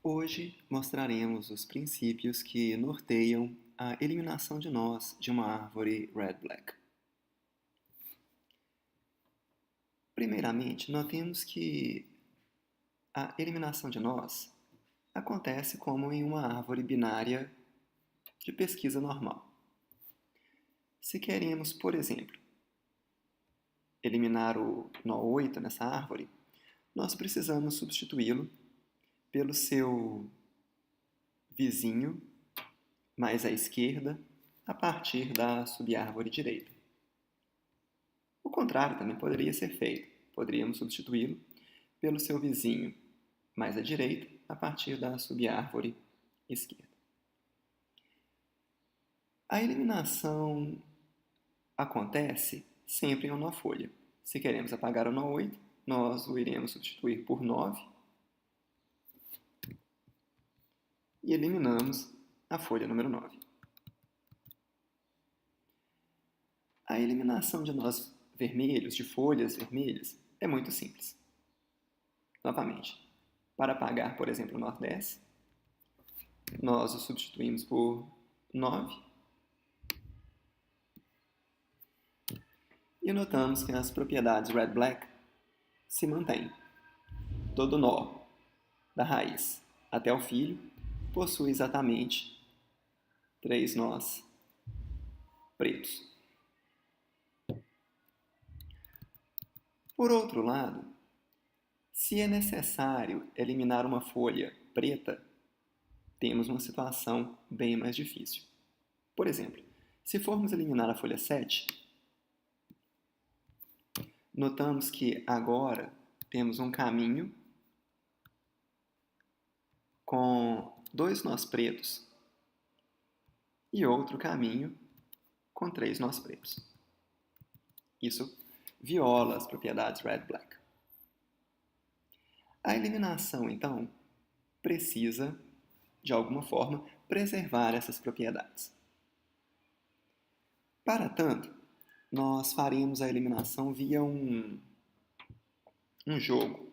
Hoje mostraremos os princípios que norteiam a eliminação de nós de uma árvore red-black. Primeiramente, notemos que a eliminação de nós acontece como em uma árvore binária de pesquisa normal. Se queremos, por exemplo, eliminar o nó 8 nessa árvore, nós precisamos substituí-lo pelo seu vizinho mais à esquerda, a partir da subárvore direita. O contrário também poderia ser feito. Poderíamos substituí-lo pelo seu vizinho mais à direita, a partir da subárvore esquerda. A eliminação acontece sempre em uma folha. Se queremos apagar o nó 8, nós o iremos substituir por 9 e eliminamos a folha número 9. A eliminação de nós vermelhos, de folhas vermelhas, é muito simples. Novamente, para apagar, por exemplo, o nó 10, nós o substituímos por 9 e notamos que as propriedades red-black se mantêm. Todo nó da raiz até o filho possui exatamente 3 nós pretos. Por outro lado, se é necessário eliminar uma folha preta, temos uma situação bem mais difícil. Por exemplo, se formos eliminar a folha 7, notamos que agora temos um caminho com 2 nós pretos e outro caminho com 3 nós pretos. Isso viola as propriedades red-black. A eliminação, então, precisa, de alguma forma, preservar essas propriedades. Para tanto, nós faremos a eliminação via um jogo.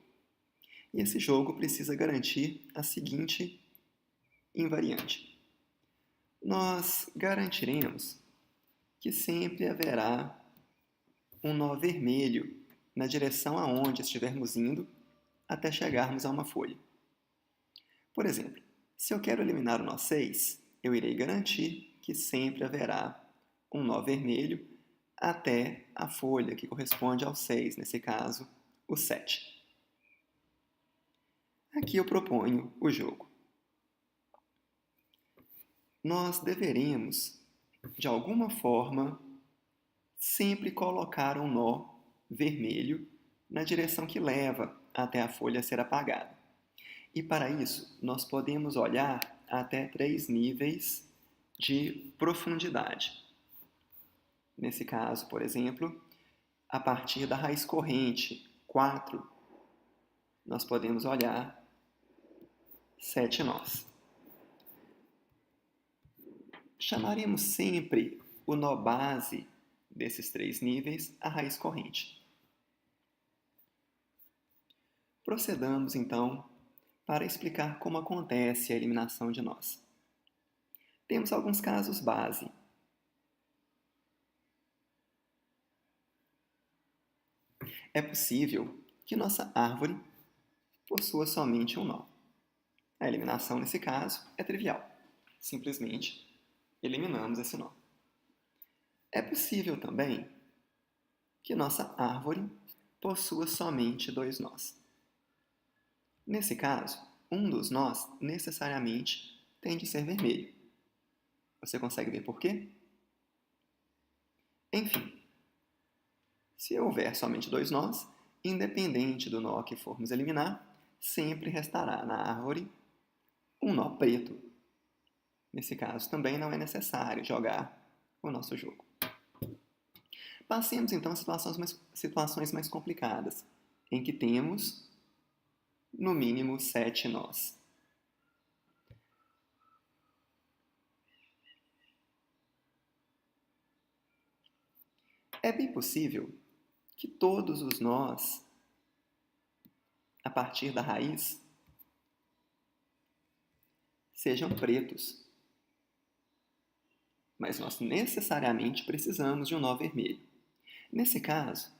E esse jogo precisa garantir a seguinte invariante. Nós garantiremos que sempre haverá um nó vermelho na direção aonde estivermos indo até chegarmos a uma folha. Por exemplo, se eu quero eliminar o nó 6, eu irei garantir que sempre haverá um nó vermelho até a folha que corresponde ao 6, nesse caso, o 7. Aqui eu proponho o jogo. Nós deveremos, de alguma forma, sempre colocar um nó vermelho na direção que leva até a folha ser apagada. E para isso, nós podemos olhar até 3 níveis de profundidade. Nesse caso, por exemplo, a partir da raiz corrente 4, nós podemos olhar 7 nós. Chamaremos sempre o nó base desses 3 níveis a raiz corrente. Procedamos, então, para explicar como acontece a eliminação de nós. Temos alguns casos base. É possível que nossa árvore possua somente um nó. A eliminação, nesse caso, é trivial. Simplesmente eliminamos esse nó. É possível também que nossa árvore possua somente 2 nós. Nesse caso, um dos nós necessariamente tem de ser vermelho. Você consegue ver por quê? Enfim, se houver somente 2 nós, independente do nó que formos eliminar, sempre restará na árvore um nó preto. Nesse caso, também não é necessário jogar o nosso jogo. Passemos então a situações mais complicadas, em que temos, no mínimo, 7 nós. É bem possível que todos os nós, a partir da raiz, sejam pretos. Mas nós necessariamente precisamos de um nó vermelho. Nesse caso,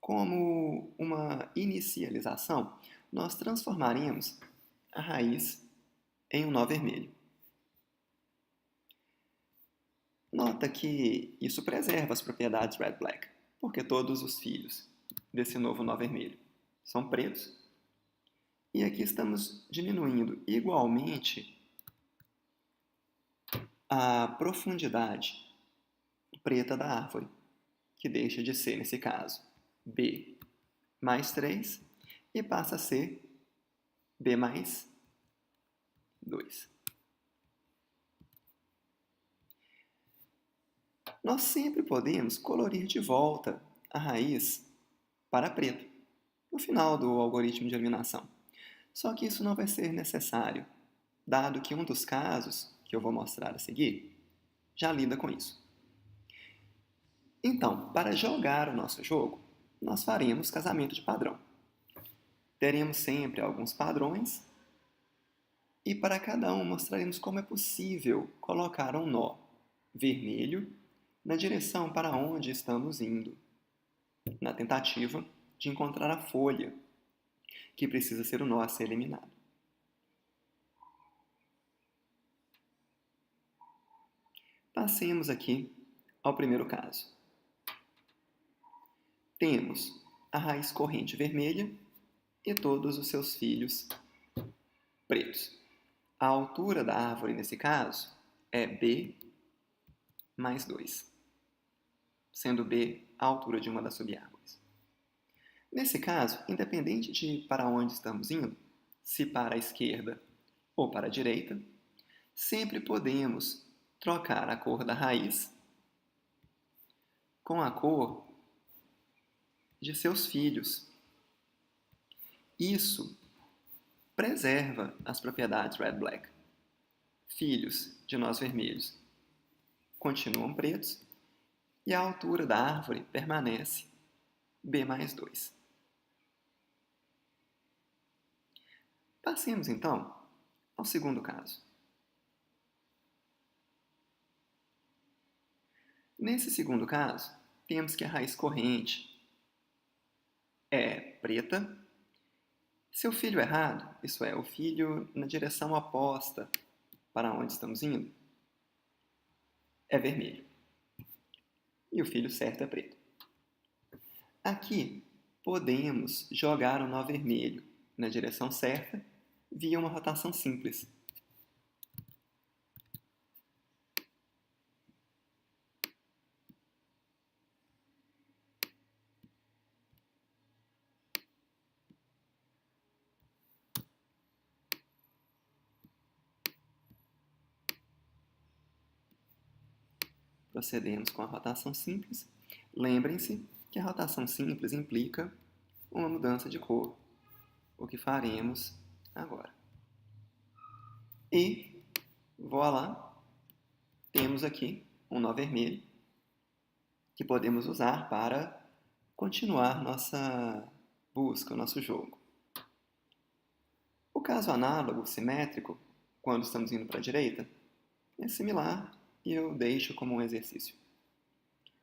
como uma inicialização, nós transformaremos a raiz em um nó vermelho. Nota que isso preserva as propriedades red-black, porque todos os filhos desse novo nó vermelho são pretos. E aqui estamos diminuindo igualmente a profundidade preta da árvore, que deixa de ser, nesse caso, B mais 3 e passa a ser B mais 2. Nós sempre podemos colorir de volta a raiz para preto, no final do algoritmo de eliminação. Só que isso não vai ser necessário, dado que um dos casos, que eu vou mostrar a seguir, já lida com isso. Então, para jogar o nosso jogo, nós faremos casamento de padrão. Teremos sempre alguns padrões e para cada um mostraremos como é possível colocar um nó vermelho na direção para onde estamos indo, na tentativa de encontrar a folha, que precisa ser o nó a ser eliminado. Passemos aqui ao primeiro caso. Temos a raiz corrente vermelha e todos os seus filhos pretos. A altura da árvore, nesse caso, é B mais 2, sendo B a altura de uma das subárvores. Nesse caso, independente de para onde estamos indo, se para a esquerda ou para a direita, sempre podemos trocar a cor da raiz com a cor de seus filhos. Isso preserva as propriedades red-black. Filhos de nós vermelhos continuam pretos e a altura da árvore permanece B mais 2. Passemos, então, ao segundo caso. Nesse segundo caso, temos que a raiz corrente é preta. Seu filho errado, isso é, o filho na direção oposta para onde estamos indo, é vermelho. E o filho certo é preto. Aqui, podemos jogar o nó vermelho na direção certa via uma rotação simples. Procedemos com a rotação simples. Lembrem-se que a rotação simples implica uma mudança de cor, o que faremos agora. E, voilá, temos aqui um nó vermelho que podemos usar para continuar nossa busca, nosso jogo. O caso análogo, simétrico, quando estamos indo para a direita, é similar e eu deixo como um exercício.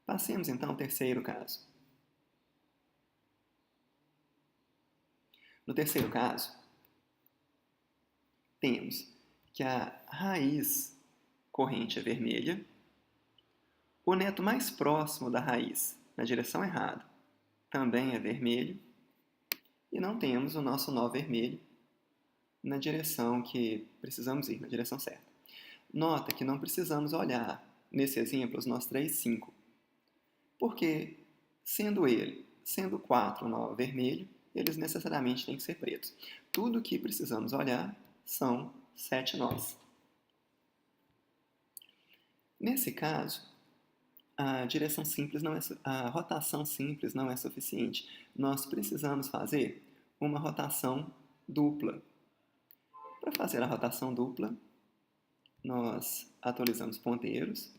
Passemos então ao terceiro caso. No terceiro caso, temos que a raiz corrente é vermelha, o neto mais próximo da raiz, na direção errada, também é vermelho, e não temos o nosso nó vermelho na direção que precisamos ir, na direção certa. Nota que não precisamos olhar, nesse exemplo, os nós 3, 5, porque, sendo 4 o nó vermelho, eles necessariamente têm que ser pretos. Tudo o que precisamos olhar são 7 nós. Nesse caso, a rotação simples não é suficiente. Nós precisamos fazer uma rotação dupla. Para fazer a rotação dupla, nós atualizamos ponteiros.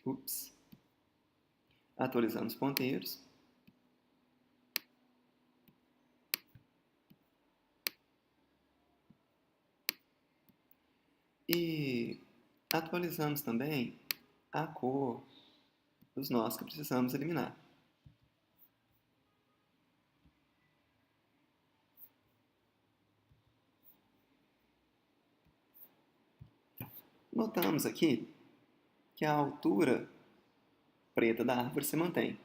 Ups. Atualizando os ponteiros. E atualizamos também a cor dos nós que precisamos eliminar. Notamos aqui que a altura preta da árvore se mantém.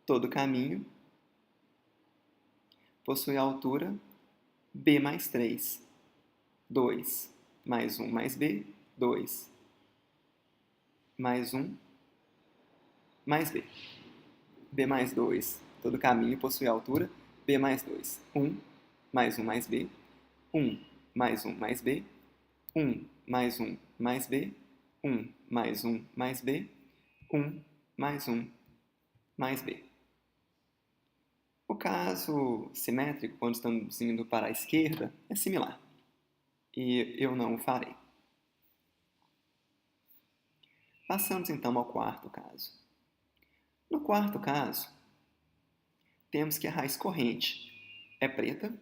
Todo caminho possui a altura B mais 3. 2 mais 1 mais B, 2 mais 1 mais B. B mais 2, todo caminho possui a altura B mais 2. 1 mais 1 mais B, 1 mais 1 mais B, 1 mais 1 mais B, 1 mais 1 mais B, 1 mais 1 mais B. O caso simétrico, quando estamos indo para a esquerda, é similar. E eu não o farei. Passamos então ao quarto caso. No quarto caso, temos que a raiz corrente é preta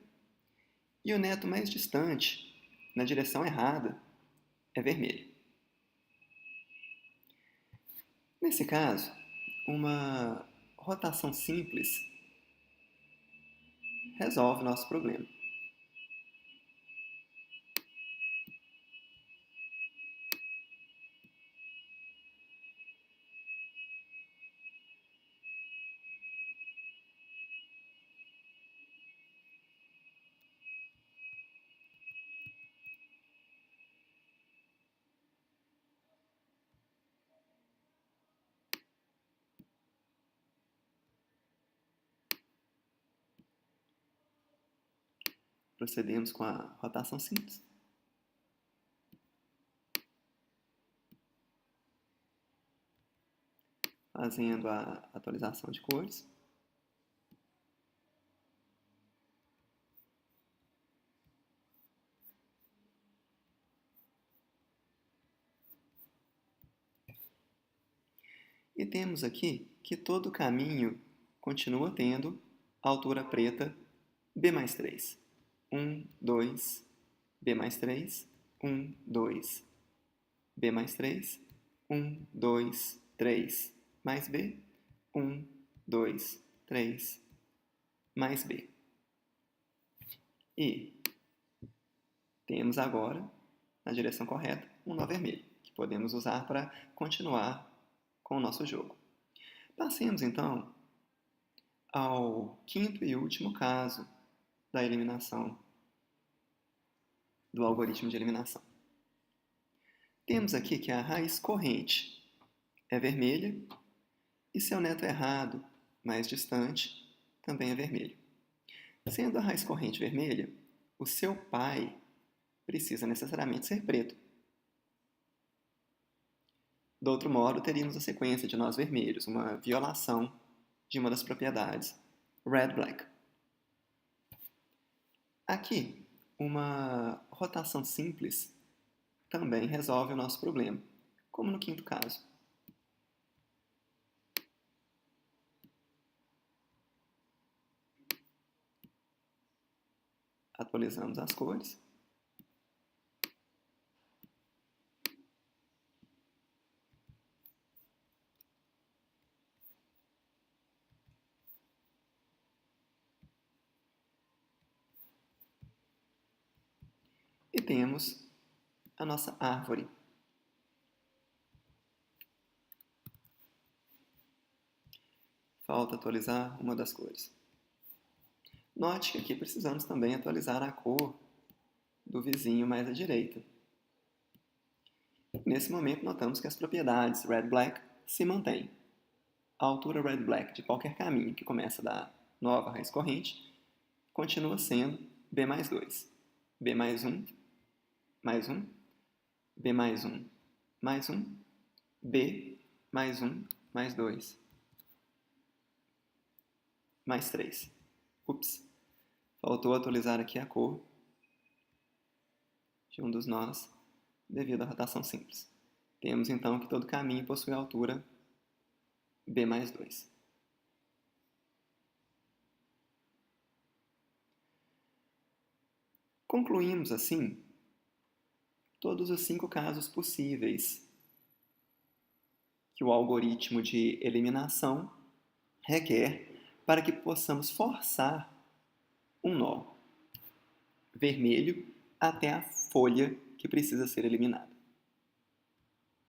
e o neto mais distante, na direção errada, é vermelho. Nesse caso, uma rotação simples resolve o nosso problema. Procedemos com a rotação simples. Fazendo a atualização de cores. E temos aqui que todo caminho continua tendo a altura preta B mais 3. 1, 2, B mais 3, 1, 2, B mais 3, 1, 2, 3, mais B, 1, 2, 3, mais B. E temos agora, na direção correta, um nó vermelho, que podemos usar para continuar com o nosso jogo. Passemos, então, ao quinto e último caso da eliminação, do algoritmo de eliminação. Temos aqui que a raiz corrente é vermelha e seu neto errado, mais distante, também é vermelho. Sendo a raiz corrente vermelha, o seu pai precisa necessariamente ser preto. Do outro modo, teríamos a sequência de nós vermelhos, uma violação de uma das propriedades red-black. Aqui, uma rotação simples também resolve o nosso problema, como no quinto caso. Atualizamos as cores. E temos a nossa árvore. Falta atualizar uma das cores. Note que aqui precisamos também atualizar a cor do vizinho mais à direita. Nesse momento, notamos que as propriedades red-black se mantêm. A altura red-black de qualquer caminho que começa da nova raiz corrente continua sendo B mais 2. B mais 1, mais 1, B mais 1, mais 1, B mais 1, mais 2, mais 3. Ups, faltou atualizar aqui a cor de um dos nós devido à rotação simples. Temos então que todo caminho possui altura b mais 2. Concluímos, assim, todos os 5 casos possíveis que o algoritmo de eliminação requer para que possamos forçar um nó vermelho até a folha que precisa ser eliminada.